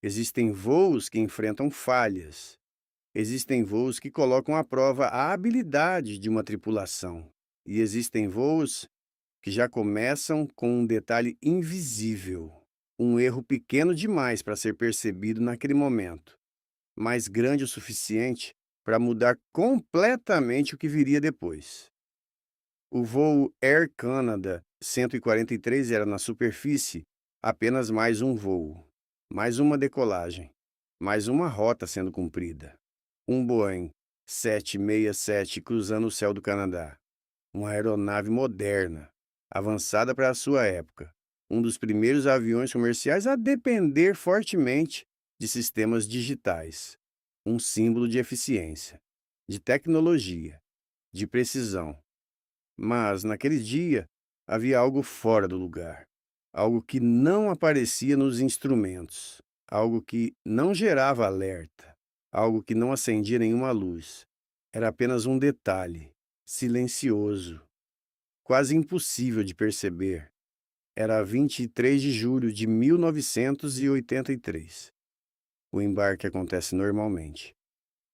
Existem voos que enfrentam falhas. Existem voos que colocam à prova a habilidade de uma tripulação. E existem voos que já começam com um detalhe invisível, um erro pequeno demais para ser percebido naquele momento, mas grande o suficiente para mudar completamente o que viria depois. O voo Air Canada 143 era na superfície apenas mais um voo, mais uma decolagem, mais uma rota sendo cumprida. Um Boeing 767 cruzando o céu do Canadá. Uma aeronave moderna, avançada para a sua época. Um dos primeiros aviões comerciais a depender fortemente de sistemas digitais. Um símbolo de eficiência, de tecnologia, de precisão. Mas, naquele dia, havia algo fora do lugar. Algo que não aparecia nos instrumentos. Algo que não gerava alerta. Algo que não acendia nenhuma luz. Era apenas um detalhe, silencioso, quase impossível de perceber. Era 23 de julho de 1983. O embarque acontece normalmente.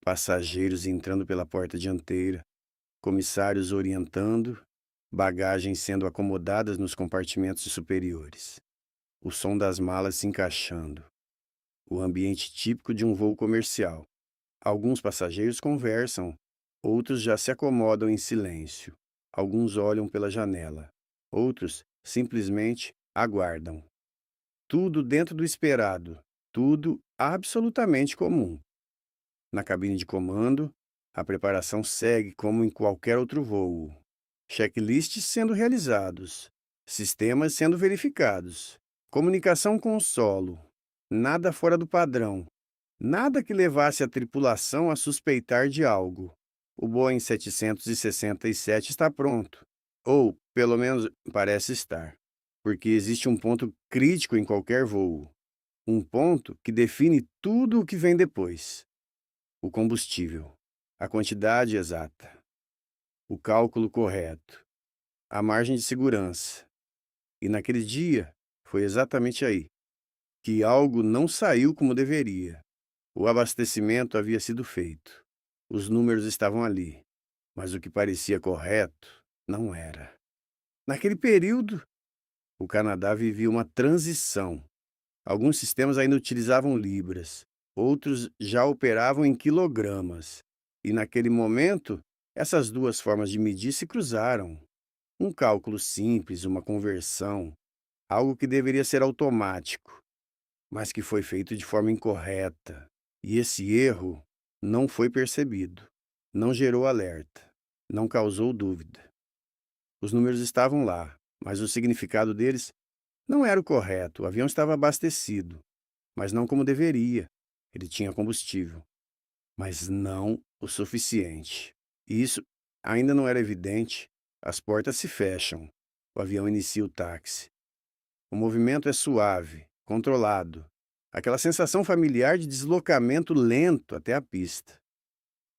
Passageiros entrando pela porta dianteira, comissários orientando, bagagens sendo acomodadas nos compartimentos superiores. O som das malas se encaixando. O ambiente típico de um voo comercial. Alguns passageiros conversam, outros já se acomodam em silêncio. Alguns olham pela janela. Outros simplesmente aguardam. Tudo dentro do esperado. Tudo absolutamente comum. Na cabine de comando, a preparação segue como em qualquer outro voo. Checklists sendo realizados, sistemas sendo verificados, comunicação com o solo, nada fora do padrão, nada que levasse a tripulação a suspeitar de algo. O Boeing 767 está pronto, ou, pelo menos, parece estar, porque existe um ponto crítico em qualquer voo, um ponto que define tudo o que vem depois. O combustível, a quantidade exata, o cálculo correto, a margem de segurança. E naquele dia, foi exatamente aí que algo não saiu como deveria. O abastecimento havia sido feito. Os números estavam ali, mas o que parecia correto não era. Naquele período, o Canadá vivia uma transição. Alguns sistemas ainda utilizavam libras, outros já operavam em quilogramas. E naquele momento, essas duas formas de medir se cruzaram. Um cálculo simples, uma conversão, algo que deveria ser automático, mas que foi feito de forma incorreta. E esse erro não foi percebido, não gerou alerta, não causou dúvida. Os números estavam lá, mas o significado deles não era o correto. O avião estava abastecido, mas não como deveria. Ele tinha combustível, mas não o suficiente. E isso ainda não era evidente. As portas se fecham. O avião inicia o táxi. O movimento é suave, controlado. Aquela sensação familiar de deslocamento lento até a pista.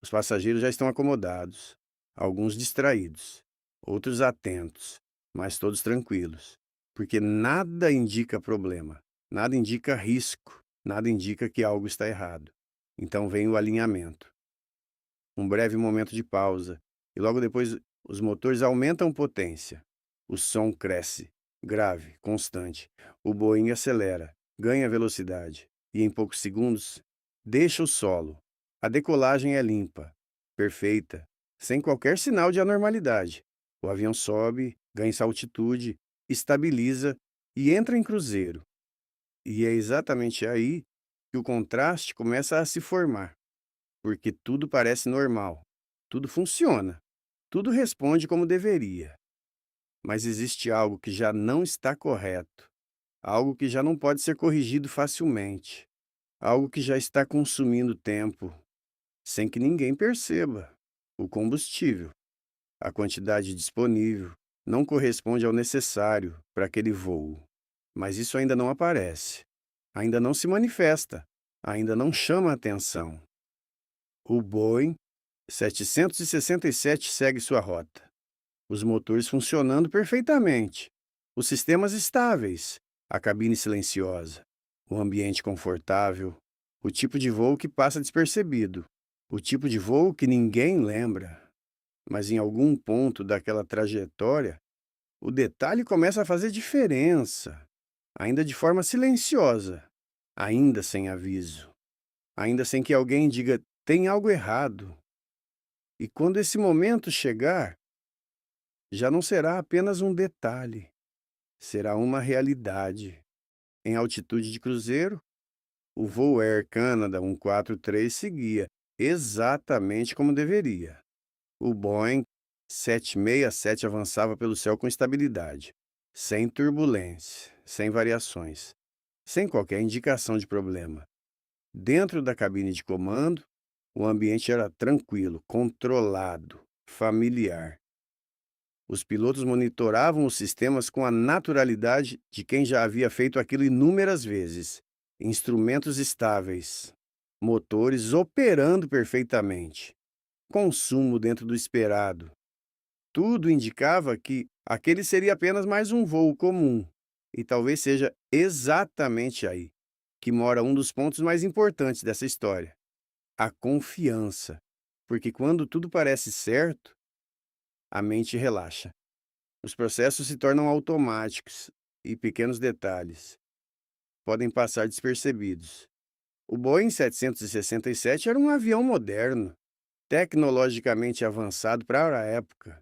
Os passageiros já estão acomodados, alguns distraídos, outros atentos, mas todos tranquilos, porque nada indica problema, nada indica risco, nada indica que algo está errado. Então vem o alinhamento. Um breve momento de pausa, e logo depois os motores aumentam potência. O som cresce, grave, constante. O Boeing acelera, ganha velocidade, e em poucos segundos deixa o solo. A decolagem é limpa, perfeita, sem qualquer sinal de anormalidade. O avião sobe, ganha altitude, estabiliza e entra em cruzeiro. E é exatamente aí que o contraste começa a se formar, porque tudo parece normal, tudo funciona, tudo responde como deveria. Mas existe algo que já não está correto, algo que já não pode ser corrigido facilmente, algo que já está consumindo tempo, sem que ninguém perceba. O combustível, a quantidade disponível, não corresponde ao necessário para aquele voo. Mas isso ainda não aparece, ainda não se manifesta, ainda não chama a atenção. O Boeing 767 segue sua rota. Os motores funcionando perfeitamente, os sistemas estáveis, a cabine silenciosa. O ambiente confortável, o tipo de voo que passa despercebido, o tipo de voo que ninguém lembra, mas em algum ponto daquela trajetória, o detalhe começa a fazer diferença, ainda de forma silenciosa, ainda sem aviso, ainda sem que alguém diga tem algo errado. E quando esse momento chegar, já não será apenas um detalhe, será uma realidade. Em altitude de cruzeiro, o voo Air Canada 143 seguia exatamente como deveria. O Boeing 767 avançava pelo céu com estabilidade, sem turbulência, sem variações, sem qualquer indicação de problema. Dentro da cabine de comando, o ambiente era tranquilo, controlado, familiar. Os pilotos monitoravam os sistemas com a naturalidade de quem já havia feito aquilo inúmeras vezes. Instrumentos estáveis, motores operando perfeitamente, consumo dentro do esperado. Tudo indicava que aquele seria apenas mais um voo comum. E talvez seja exatamente aí que mora um dos pontos mais importantes dessa história: a confiança. Porque quando tudo parece certo, a mente relaxa. Os processos se tornam automáticos e pequenos detalhes podem passar despercebidos. O Boeing 767 era um avião moderno, tecnologicamente avançado para a época,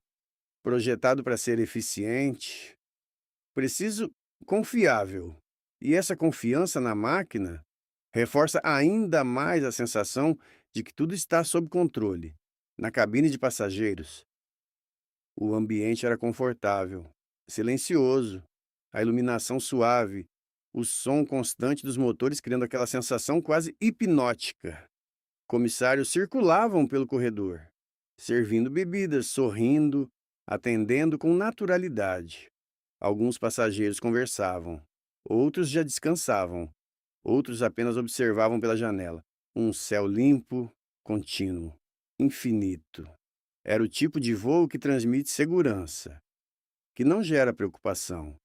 projetado para ser eficiente, preciso, confiável. E essa confiança na máquina reforça ainda mais a sensação de que tudo está sob controle. Na cabine de passageiros, o ambiente era confortável, silencioso, a iluminação suave, o som constante dos motores criando aquela sensação quase hipnótica. Comissários circulavam pelo corredor, servindo bebidas, sorrindo, atendendo com naturalidade. Alguns passageiros conversavam, outros já descansavam, outros apenas observavam pela janela. Um céu limpo, contínuo, infinito. Era o tipo de voo que transmite segurança, que não gera preocupação,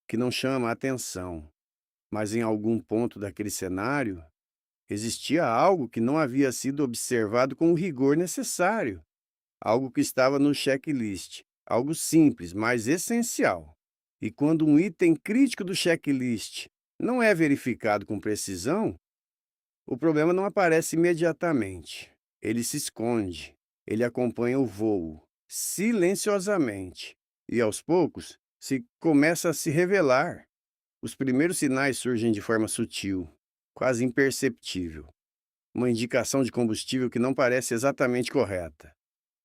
que não chama a atenção. Mas em algum ponto daquele cenário, existia algo que não havia sido observado com o rigor necessário, algo que estava no checklist, algo simples, mas essencial. E quando um item crítico do checklist não é verificado com precisão, o problema não aparece imediatamente. Ele se esconde, ele acompanha o voo, silenciosamente, e aos poucos se começa a se revelar. Os primeiros sinais surgem de forma sutil, quase imperceptível. Uma indicação de combustível que não parece exatamente correta.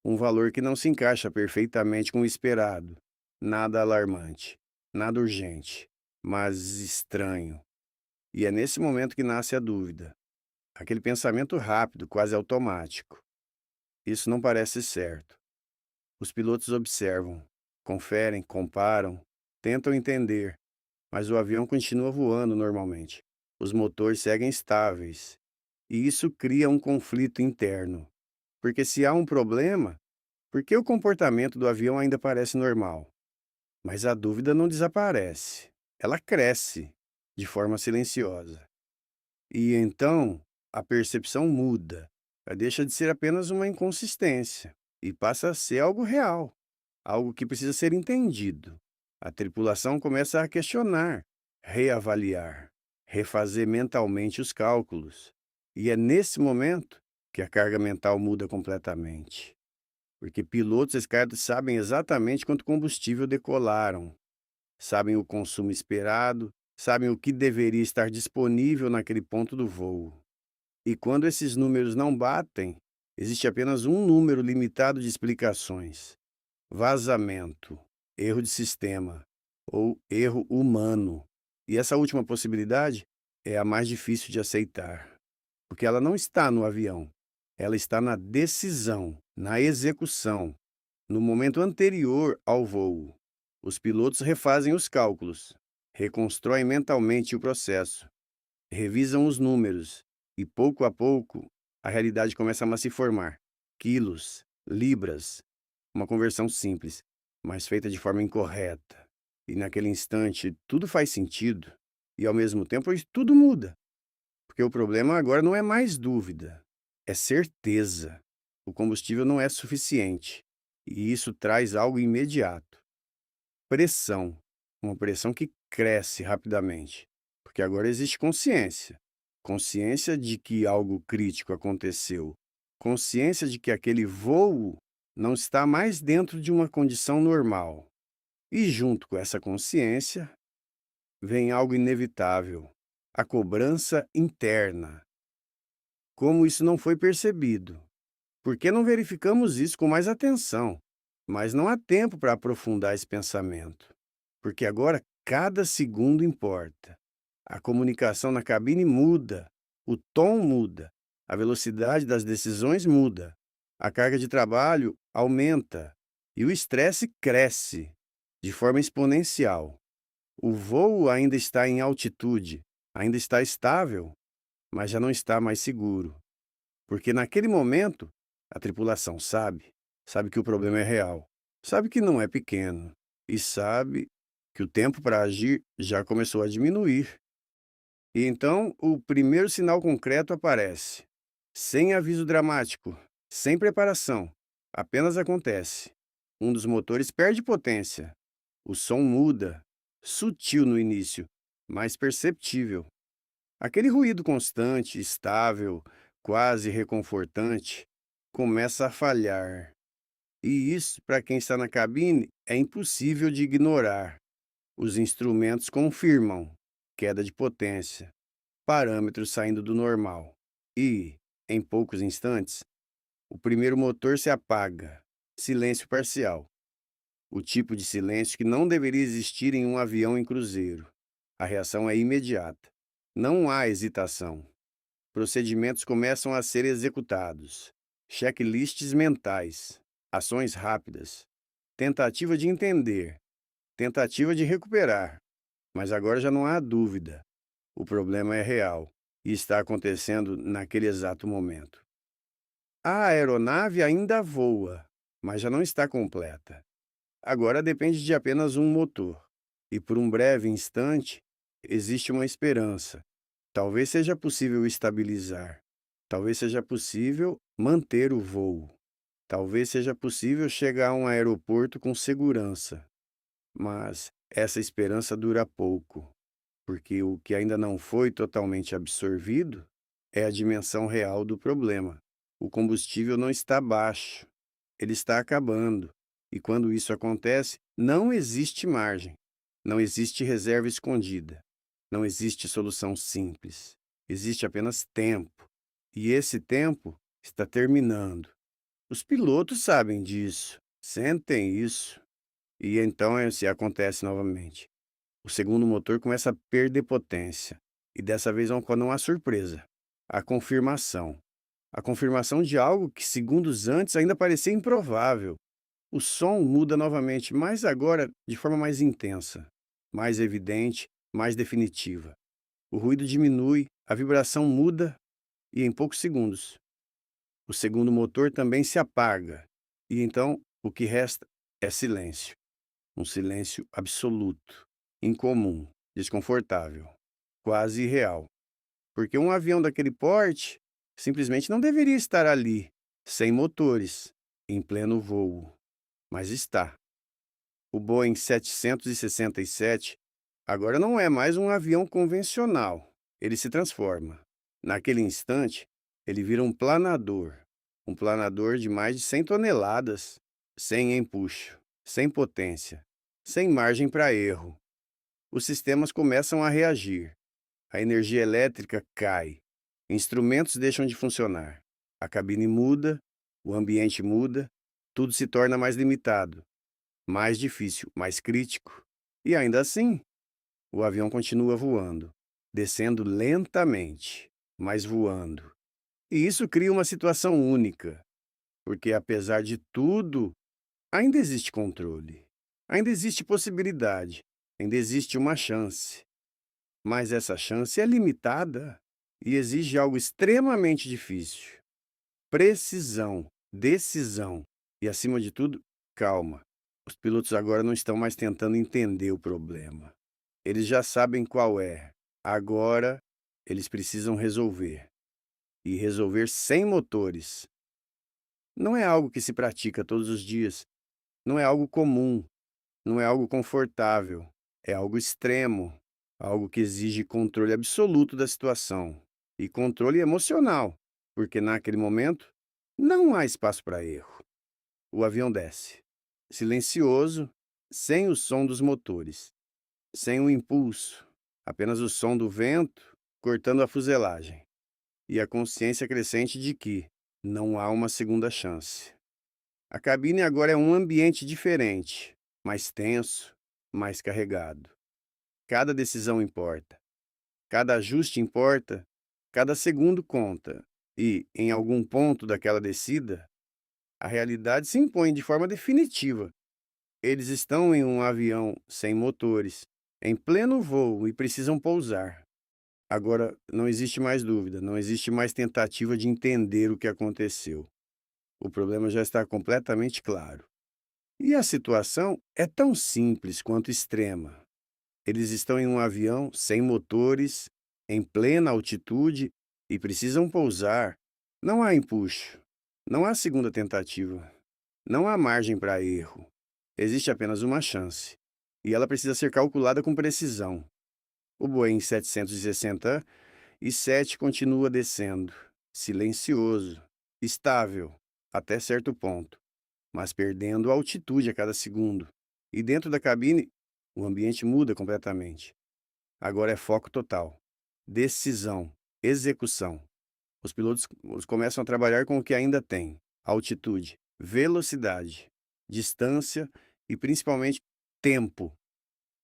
Um valor que não se encaixa perfeitamente com o esperado. Nada alarmante, nada urgente, mas estranho. E é nesse momento que nasce a dúvida. Aquele pensamento rápido, quase automático. Isso não parece certo. Os pilotos observam, conferem, comparam, tentam entender, mas o avião continua voando normalmente. Os motores seguem estáveis. E isso cria um conflito interno. Porque se há um problema, por que o comportamento do avião ainda parece normal? Mas a dúvida não desaparece. Ela cresce, de forma silenciosa. E então, a percepção muda. Ela deixa de ser apenas uma inconsistência e passa a ser algo real, algo que precisa ser entendido. A tripulação começa a questionar, reavaliar, refazer mentalmente os cálculos. E é nesse momento que a carga mental muda completamente. Porque pilotos escados sabem exatamente quanto combustível decolaram, sabem o consumo esperado, sabem o que deveria estar disponível naquele ponto do voo. E quando esses números não batem, existe apenas um número limitado de explicações: vazamento, erro de sistema ou erro humano. E essa última possibilidade é a mais difícil de aceitar, porque ela não está no avião, ela está na decisão, na execução, no momento anterior ao voo. Os pilotos refazem os cálculos, reconstroem mentalmente o processo, revisam os números e, pouco a pouco, a realidade começa a se formar. Quilos, libras, uma conversão simples, mas feita de forma incorreta. E naquele instante, tudo faz sentido. E ao mesmo tempo tudo muda, porque o problema agora não é mais dúvida, é certeza. O combustível não é suficiente, e isso traz algo imediato: pressão. Uma pressão que cresce rapidamente, porque agora existe consciência. Consciência de que algo crítico aconteceu. Consciência de que aquele voo não está mais dentro de uma condição normal. E junto com essa consciência, vem algo inevitável: a cobrança interna. Como isso não foi percebido? Por que não verificamos isso com mais atenção? Mas não há tempo para aprofundar esse pensamento, porque agora cada segundo importa. A comunicação na cabine muda, o tom muda, a velocidade das decisões muda, a carga de trabalho aumenta e o estresse cresce de forma exponencial. O voo ainda está em altitude, ainda está estável, mas já não está mais seguro, porque naquele momento a tripulação sabe que o problema é real, sabe que não é pequeno e sabe que o tempo para agir já começou a diminuir. E então o primeiro sinal concreto aparece, sem aviso dramático, sem preparação, apenas acontece. Um dos motores perde potência. O som muda, sutil no início, mas perceptível. Aquele ruído constante, estável, quase reconfortante, começa a falhar. E isso, para quem está na cabine, é impossível de ignorar. Os instrumentos confirmam queda de potência, parâmetros saindo do normal. E, em poucos instantes, o primeiro motor se apaga. Silêncio parcial. O tipo de silêncio que não deveria existir em um avião em cruzeiro. A reação é imediata. Não há hesitação. Procedimentos começam a ser executados. Checklists mentais. Ações rápidas. Tentativa de entender. Tentativa de recuperar. Mas agora já não há dúvida. O problema é real e está acontecendo naquele exato momento. A aeronave ainda voa, mas já não está completa. Agora depende de apenas um motor. E por um breve instante, existe uma esperança. Talvez seja possível estabilizar. Talvez seja possível manter o voo. Talvez seja possível chegar a um aeroporto com segurança. Mas essa esperança dura pouco, porque o que ainda não foi totalmente absorvido é a dimensão real do problema. O combustível não está baixo, ele está acabando. E quando isso acontece, não existe margem, não existe reserva escondida, não existe solução simples. Existe apenas tempo. E esse tempo está terminando. Os pilotos sabem disso, sentem isso. E então se acontece novamente. O segundo motor começa a perder potência. E dessa vez não há surpresa. A confirmação. A confirmação de algo que segundos antes ainda parecia improvável. O som muda novamente, mas agora de forma mais intensa, mais evidente, mais definitiva. O ruído diminui, a vibração muda e em poucos segundos. O segundo motor também se apaga. E então o que resta é silêncio. Um silêncio absoluto, incomum, desconfortável, quase irreal. Porque um avião daquele porte simplesmente não deveria estar ali, sem motores, em pleno voo. Mas está. O Boeing 767 agora não é mais um avião convencional. Ele se transforma. Naquele instante, ele vira um planador de mais de 100 toneladas, sem empuxo, sem potência, sem margem para erro. Os sistemas começam a reagir. A energia elétrica cai. Instrumentos deixam de funcionar. A cabine muda, o ambiente muda, tudo se torna mais limitado, mais difícil, mais crítico. E ainda assim, o avião continua voando, descendo lentamente, mas voando. E isso cria uma situação única, porque apesar de tudo, ainda existe controle, ainda existe possibilidade, ainda existe uma chance. Mas essa chance é limitada e exige algo extremamente difícil: precisão, decisão e, acima de tudo, calma. Os pilotos agora não estão mais tentando entender o problema. Eles já sabem qual é. Agora, eles precisam resolver. E resolver sem motores. Não é algo que se pratica todos os dias. Não é algo comum. Não é algo confortável. É algo extremo. Algo que exige controle absoluto da situação. E controle emocional. Porque naquele momento, não há espaço para erro. O avião desce. Silencioso, sem o som dos motores. Sem o impulso. Apenas o som do vento cortando a fuselagem. E a consciência crescente de que não há uma segunda chance. A cabine agora é um ambiente diferente, mais tenso, mais carregado. Cada decisão importa, cada ajuste importa, cada segundo conta. E, em algum ponto daquela descida, a realidade se impõe de forma definitiva. Eles estão em um avião sem motores, em pleno voo e precisam pousar. Agora, não existe mais dúvida, não existe mais tentativa de entender o que aconteceu. O problema já está completamente claro. E a situação é tão simples quanto extrema. Eles estão em um avião sem motores, em plena altitude e precisam pousar. Não há empuxo, não há segunda tentativa, não há margem para erro. Existe apenas uma chance, e ela precisa ser calculada com precisão. O Boeing 767 continua descendo, silencioso, estável, até certo ponto, mas perdendo altitude a cada segundo. E dentro da cabine, o ambiente muda completamente. Agora é foco total, decisão, execução. Os pilotos começam a trabalhar com o que ainda têm: altitude, velocidade, distância e principalmente tempo,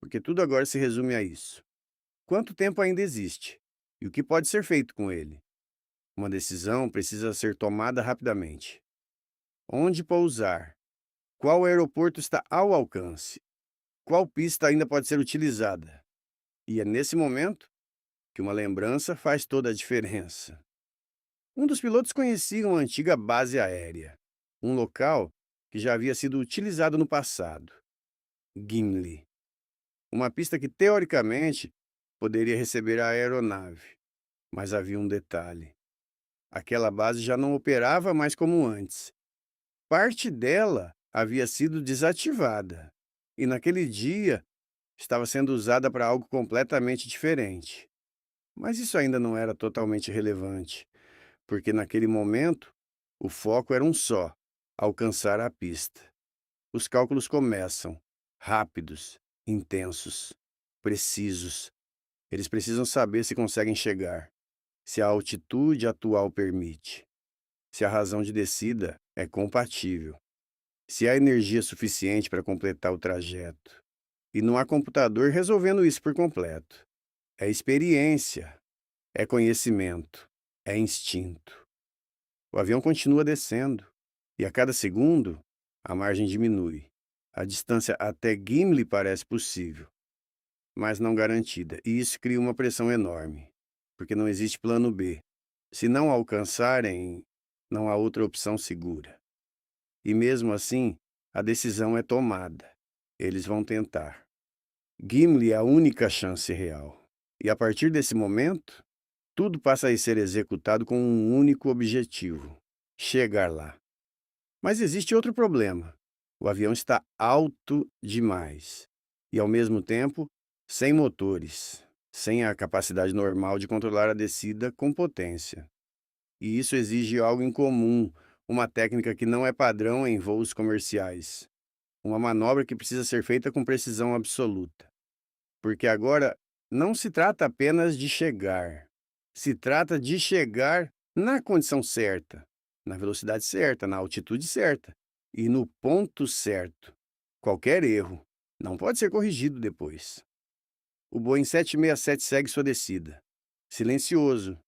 porque tudo agora se resume a isso. Quanto tempo ainda existe? E o que pode ser feito com ele? Uma decisão precisa ser tomada rapidamente. Onde pousar? Qual aeroporto está ao alcance? Qual pista ainda pode ser utilizada? E é nesse momento que uma lembrança faz toda a diferença. Um dos pilotos conhecia uma antiga base aérea, um local que já havia sido utilizado no passado. Gimli. Uma pista que, teoricamente, poderia receber a aeronave. Mas havia um detalhe. Aquela base já não operava mais como antes. Parte dela havia sido desativada. E naquele dia estava sendo usada para algo completamente diferente. Mas isso ainda não era totalmente relevante, porque naquele momento o foco era um só: alcançar a pista. Os cálculos começam, rápidos, intensos, precisos. Eles precisam saber se conseguem chegar, se a altitude atual permite, se a razão de descida é compatível, se há energia suficiente para completar o trajeto. E não há computador resolvendo isso por completo. É experiência, é conhecimento, é instinto. O avião continua descendo, e a cada segundo, a margem diminui. A distância até Gimli parece possível, mas não garantida, e isso cria uma pressão enorme, porque não existe plano B. Se não alcançarem, não há outra opção segura. E mesmo assim, a decisão é tomada. Eles vão tentar. Gimli é a única chance real. E a partir desse momento, tudo passa a ser executado com um único objetivo: chegar lá. Mas existe outro problema. O avião está alto demais. E, ao mesmo tempo, sem motores, sem a capacidade normal de controlar a descida com potência. E isso exige algo incomum, uma técnica que não é padrão em voos comerciais. Uma manobra que precisa ser feita com precisão absoluta. Porque agora não se trata apenas de chegar. Se trata de chegar na condição certa, na velocidade certa, na altitude certa e no ponto certo. Qualquer erro não pode ser corrigido depois. O Boeing 767 segue sua descida. Silencioso,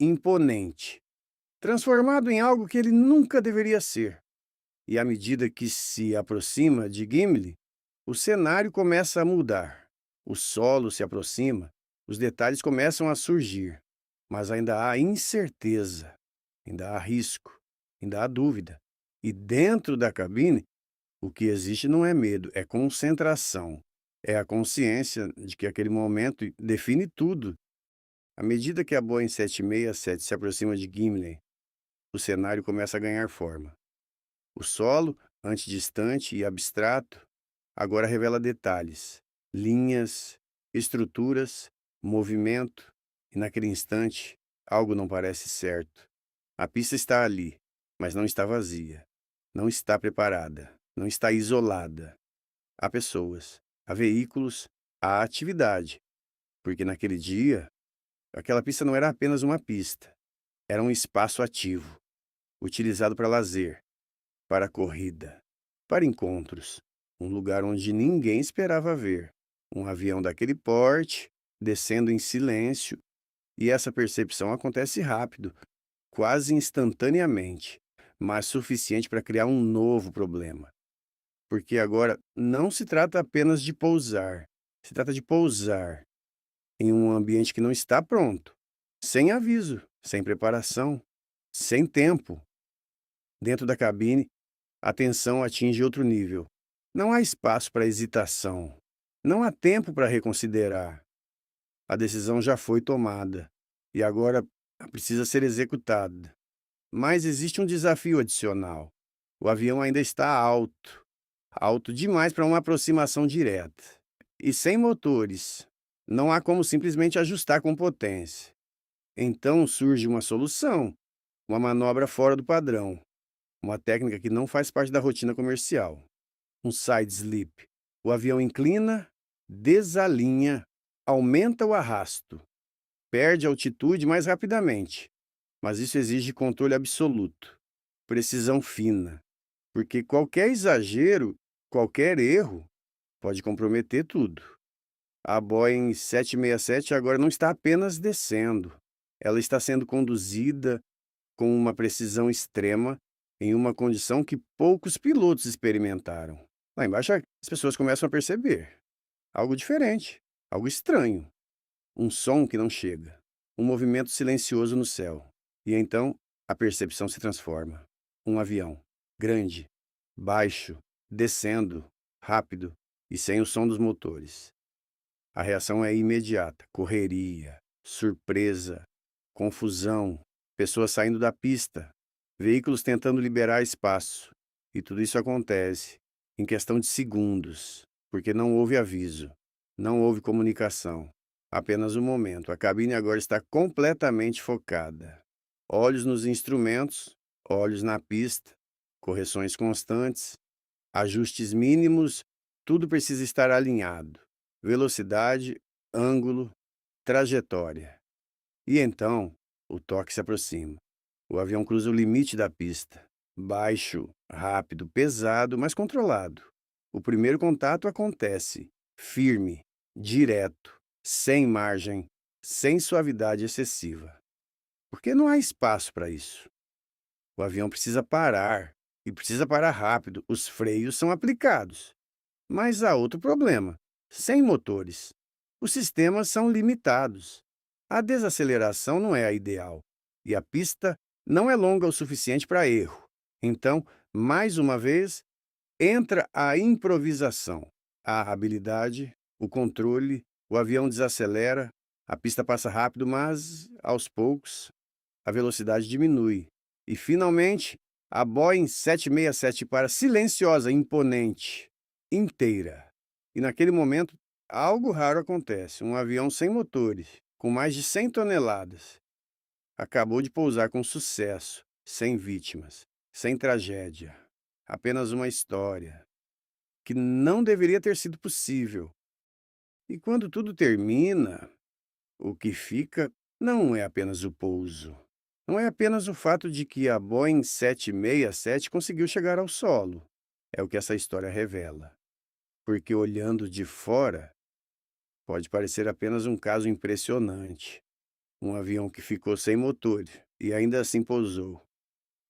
imponente, transformado em algo que ele nunca deveria ser. E à medida que se aproxima de Gimli, o cenário começa a mudar. O solo se aproxima, os detalhes começam a surgir, mas ainda há incerteza, ainda há risco, ainda há dúvida. E dentro da cabine, o que existe não é medo, é concentração, É a consciência de que aquele momento define tudo. À medida que a Boeing 767 se aproxima de Gimli, o cenário começa a ganhar forma. O solo, antes distante e abstrato, agora revela detalhes, linhas, estruturas, movimento, e naquele instante, algo não parece certo. A pista está ali, mas não está vazia, não está preparada, não está isolada. Há pessoas, há veículos, há atividade, porque naquele dia, aquela pista não era apenas uma pista, era um espaço ativo, utilizado para lazer, para corrida, para encontros, um lugar onde ninguém esperava ver um avião daquele porte descendo em silêncio, e essa percepção acontece rápido, quase instantaneamente, mas suficiente para criar um novo problema. Porque agora não se trata apenas de pousar, se trata de pousar em um ambiente que não está pronto, sem aviso, sem preparação, sem tempo. Dentro da cabine, a tensão atinge outro nível. Não há espaço para hesitação. Não há tempo para reconsiderar. A decisão já foi tomada e agora precisa ser executada. Mas existe um desafio adicional. O avião ainda está alto, alto demais para uma aproximação direta. E sem motores, não há como simplesmente ajustar com potência. Então surge uma solução, uma manobra fora do padrão, uma técnica que não faz parte da rotina comercial. Um side slip. O avião inclina, desalinha, aumenta o arrasto, perde altitude mais rapidamente. Mas isso exige controle absoluto, precisão fina, porque qualquer exagero, qualquer erro, pode comprometer tudo. A Boeing 767 agora não está apenas descendo, ela está sendo conduzida com uma precisão extrema em uma condição que poucos pilotos experimentaram. Lá embaixo, as pessoas começam a perceber algo diferente, algo estranho, um som que não chega, um movimento silencioso no céu. E então, a percepção se transforma. Um avião, grande, baixo, descendo, rápido e sem o som dos motores. A reação é imediata: correria, surpresa, confusão, pessoas saindo da pista, veículos tentando liberar espaço. E tudo isso acontece em questão de segundos, porque não houve aviso, não houve comunicação. Apenas um momento. A cabine agora está completamente focada. Olhos nos instrumentos, olhos na pista, correções constantes, ajustes mínimos, tudo precisa estar alinhado. Velocidade, ângulo, trajetória. E então, o toque se aproxima. O avião cruza o limite da pista. Baixo, rápido, pesado, mas controlado. O primeiro contato acontece, firme, direto, sem margem, sem suavidade excessiva. Porque não há espaço para isso. O avião precisa parar, e precisa parar rápido. Os freios são aplicados. Mas há outro problema: sem motores, os sistemas são limitados. A desaceleração não é a ideal, e a pista não é longa o suficiente para erro. Então, mais uma vez, entra a improvisação, a habilidade, o controle, o avião desacelera, a pista passa rápido, mas, aos poucos, a velocidade diminui. E, finalmente, a Boeing 767 para silenciosa, imponente, inteira. E naquele momento, algo raro acontece. Um avião sem motores, com mais de 100 toneladas, acabou de pousar com sucesso, sem vítimas, sem tragédia. Apenas uma história que não deveria ter sido possível. E quando tudo termina, o que fica não é apenas o pouso. Não é apenas o fato de que a Boeing 767 conseguiu chegar ao solo. É o que essa história revela. Porque olhando de fora, pode parecer apenas um caso impressionante. Um avião que ficou sem motor e ainda assim pousou.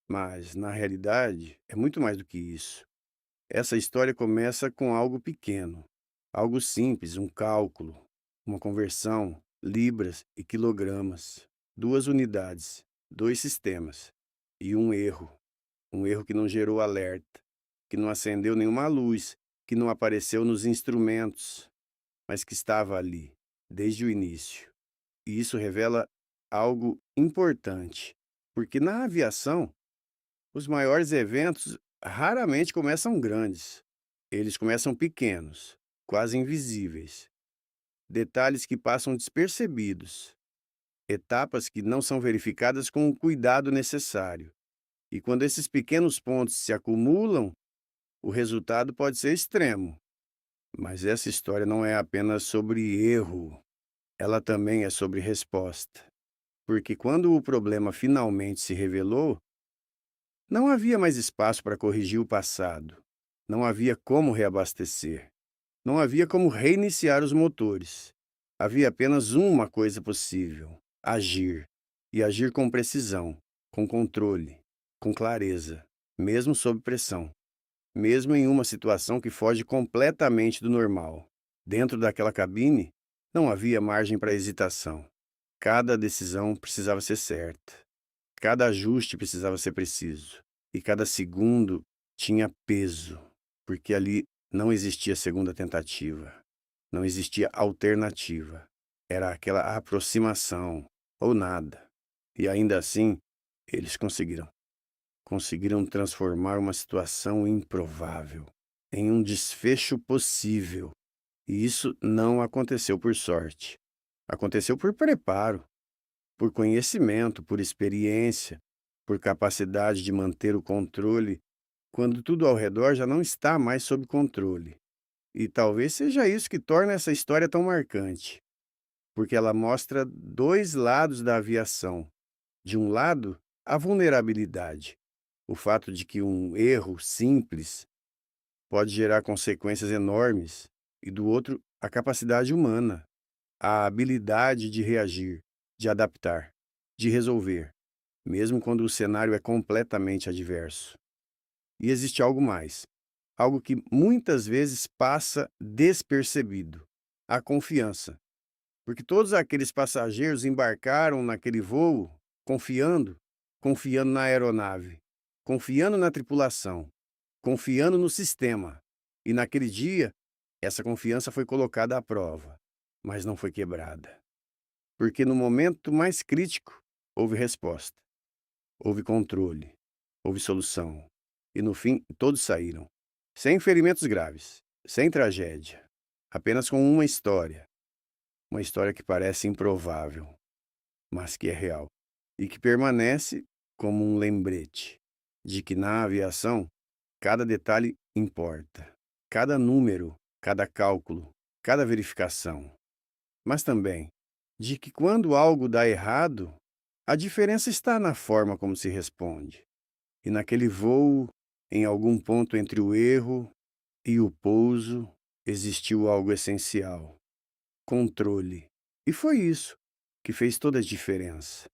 Mas, na realidade, é muito mais do que isso. Essa história começa com algo pequeno, algo simples, um cálculo, uma conversão, libras e quilogramas, duas unidades, dois sistemas, e um erro que não gerou alerta, que não acendeu nenhuma luz, que não apareceu nos instrumentos. mas que estava ali, desde o início. E isso revela algo importante, porque na aviação, os maiores eventos raramente começam grandes. Eles começam pequenos, quase invisíveis. Detalhes que passam despercebidos, etapas que não são verificadas com o cuidado necessário. E quando esses pequenos pontos se acumulam, o resultado pode ser extremo. Mas essa história não é apenas sobre erro, ela também é sobre resposta. Porque quando o problema finalmente se revelou, não havia mais espaço para corrigir o passado. Não havia como reabastecer. Não havia como reiniciar os motores. Havia apenas uma coisa possível: agir. E agir com precisão, com controle, com clareza, mesmo sob pressão, mesmo em uma situação que foge completamente do normal. Dentro daquela cabine, não havia margem para hesitação. Cada decisão precisava ser certa. Cada ajuste precisava ser preciso. E cada segundo tinha peso, porque ali não existia segunda tentativa. Não existia alternativa. Era aquela aproximação, ou nada. E ainda assim, eles conseguiram. Conseguiram transformar uma situação improvável em um desfecho possível. E isso não aconteceu por sorte. Aconteceu por preparo, por conhecimento, por experiência, por capacidade de manter o controle quando tudo ao redor já não está mais sob controle. E talvez seja isso que torna essa história tão marcante, porque ela mostra dois lados da aviação. De um lado, a vulnerabilidade, o fato de que um erro simples pode gerar consequências enormes, e do outro, a capacidade humana, a habilidade de reagir, de adaptar, de resolver, mesmo quando o cenário é completamente adverso. E existe algo mais, algo que muitas vezes passa despercebido: a confiança. Porque todos aqueles passageiros embarcaram naquele voo confiando, confiando na aeronave, confiando na tripulação, confiando no sistema. E naquele dia, essa confiança foi colocada à prova, mas não foi quebrada. Porque no momento mais crítico, houve resposta, houve controle, houve solução. E no fim, todos saíram, sem ferimentos graves, sem tragédia, apenas com uma história. Uma história que parece improvável, mas que é real. E que permanece como um lembrete de que na aviação, cada detalhe importa. Cada número, cada cálculo, cada verificação. Mas também de que quando algo dá errado, a diferença está na forma como se responde. E naquele voo, em algum ponto entre o erro e o pouso, existiu algo essencial: controle. E foi isso que fez toda a diferença.